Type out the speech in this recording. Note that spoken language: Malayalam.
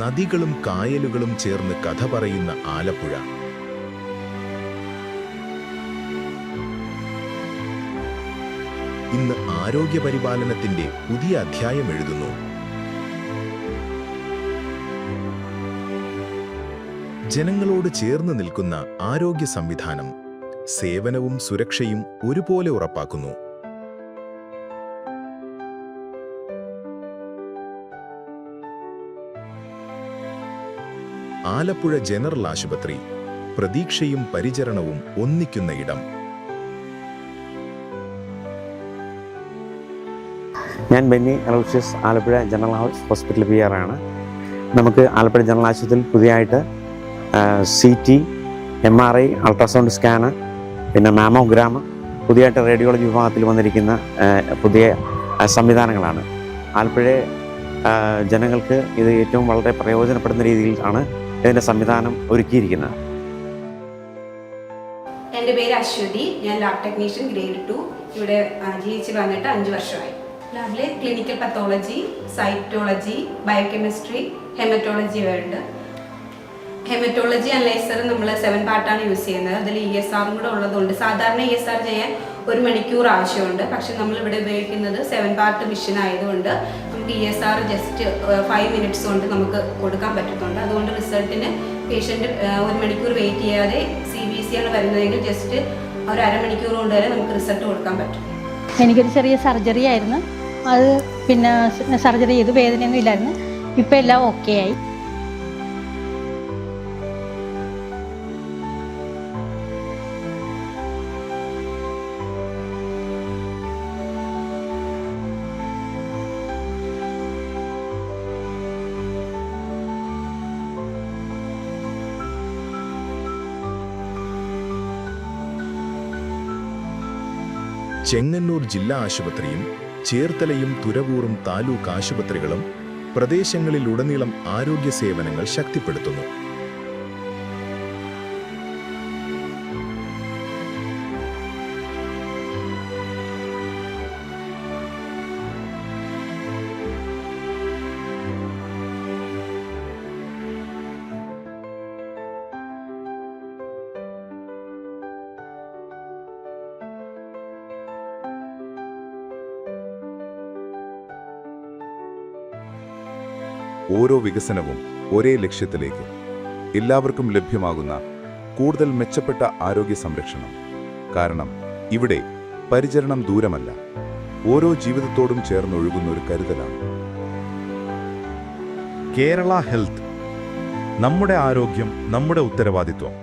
നദികളും കായലുകളും ചേർന്ന് കഥ പറയുന്ന ആലപ്പുഴ. ഇന്ന് ആരോഗ്യപരിപാലനത്തിന്റെ പുതിയ അധ്യായം എഴുതുന്നു. ജനങ്ങളോട് ചേർന്ന് നിൽക്കുന്ന ആരോഗ്യ സംവിധാനം സേവനവും സുരക്ഷയും ഒരുപോലെ ഉറപ്പാക്കുന്നു. ആലപ്പുഴ ജനറൽ ആശുപത്രി, പ്രതീക്ഷയും പരിചരണവും ഒന്നിക്കുന്ന ഇടം. ഞാൻ Benny Aloysius, Alappuzha general hospital PR ആണ്. നമുക്ക് ആലപ്പുഴ ജനറൽ ആശുപത്രിയിൽ പുതിയതായിട്ട് CT, MRI, അൾട്രാസൗണ്ട് സ്കാന്, പിന്നെ മാമോഗ്രാം, പുതിയതായിട്ട് റേഡിയോളജി വിഭാഗത്തിൽ വന്നിരിക്കുന്ന പുതിയ സംവിധാനങ്ങളാണ്. ആലപ്പുഴ ജനങ്ങൾക്ക് ഇത് ഏറ്റവും വളരെ പ്രയോജനപ്പെടുന്ന രീതിയിലാണ് ഇതിൻ്റെ സംവിധാനം ഒരുക്കിയിരിക്കുന്നത്. എൻ്റെ പേര് അശ്വതി. ഞാൻ ലാബ് ടെക്നീഷ്യൻ ഗ്രേഡ് 2. ഇവിടെ GH വന്നിട്ട് 5 വർഷമായി. ലാബിലെ clinical pathology, cytology, biochemistry, hematology വരുന്നുണ്ട്. ഹെമറ്റോളജി അനലൈസർ നമ്മൾ 7 പാർട്ടാണ് യൂസ് ചെയ്യുന്നത്. അതിൽ ESR കൂടെ ഉള്ളതുകൊണ്ട് സാധാരണ ESR ചെയ്യാൻ 1 മണിക്കൂർ ആവശ്യമുണ്ട്. പക്ഷെ നമ്മളിവിടെ ഉപയോഗിക്കുന്നത് 7 പാർട്ട് മിഷൻ ആയതുകൊണ്ട് നമുക്ക് ESR ജസ്റ്റ് 5 മിനിറ്റ്സ് കൊണ്ട് നമുക്ക് കൊടുക്കാൻ പറ്റുന്നുണ്ട്. അതുകൊണ്ട് റിസൾട്ടിന് പേഷ്യൻറ്റ് 1 മണിക്കൂർ വെയിറ്റ് ചെയ്യാതെ CBC ആണ് വരുന്നതെങ്കിൽ ജസ്റ്റ് ഒരു അരമണിക്കൂർ കൊണ്ട് വരെ നമുക്ക് റിസൾട്ട് കൊടുക്കാൻ പറ്റും. എനിക്കൊരു ചെറിയ സർജറി ആയിരുന്നു. അത് പിന്നെ സർജറി ചെയ്ത് വേദനയൊന്നും ഇല്ലായിരുന്നു. ഇപ്പം എല്ലാം ഓക്കെ ആയി. ചെങ്ങന്നൂർ ജില്ലാ ആശുപത്രിയും ചേർത്തലയും തുരവൂറും താലൂക്ക് ആശുപത്രികളും പ്രദേശങ്ങളിലുടനീളം ആരോഗ്യ സേവനങ്ങൾ ശക്തിപ്പെടുത്തുന്നു. ഓരോ വികസനവും ഒരേ ലക്ഷ്യത്തിലേക്ക്, എല്ലാവർക്കും ലഭ്യമാകുന്ന കൂടുതൽ മെച്ചപ്പെട്ട ആരോഗ്യ സംരക്ഷണം. കാരണം ഇവിടെ പരിചരണം ദൂരമല്ല, ഓരോ ജീവിതത്തോടും ചേർന്നൊഴുകുന്ന ഒരു കരുതലാണ്. കേരള ഹെൽത്ത്, നമ്മുടെ ആരോഗ്യം നമ്മുടെ ഉത്തരവാദിത്വം.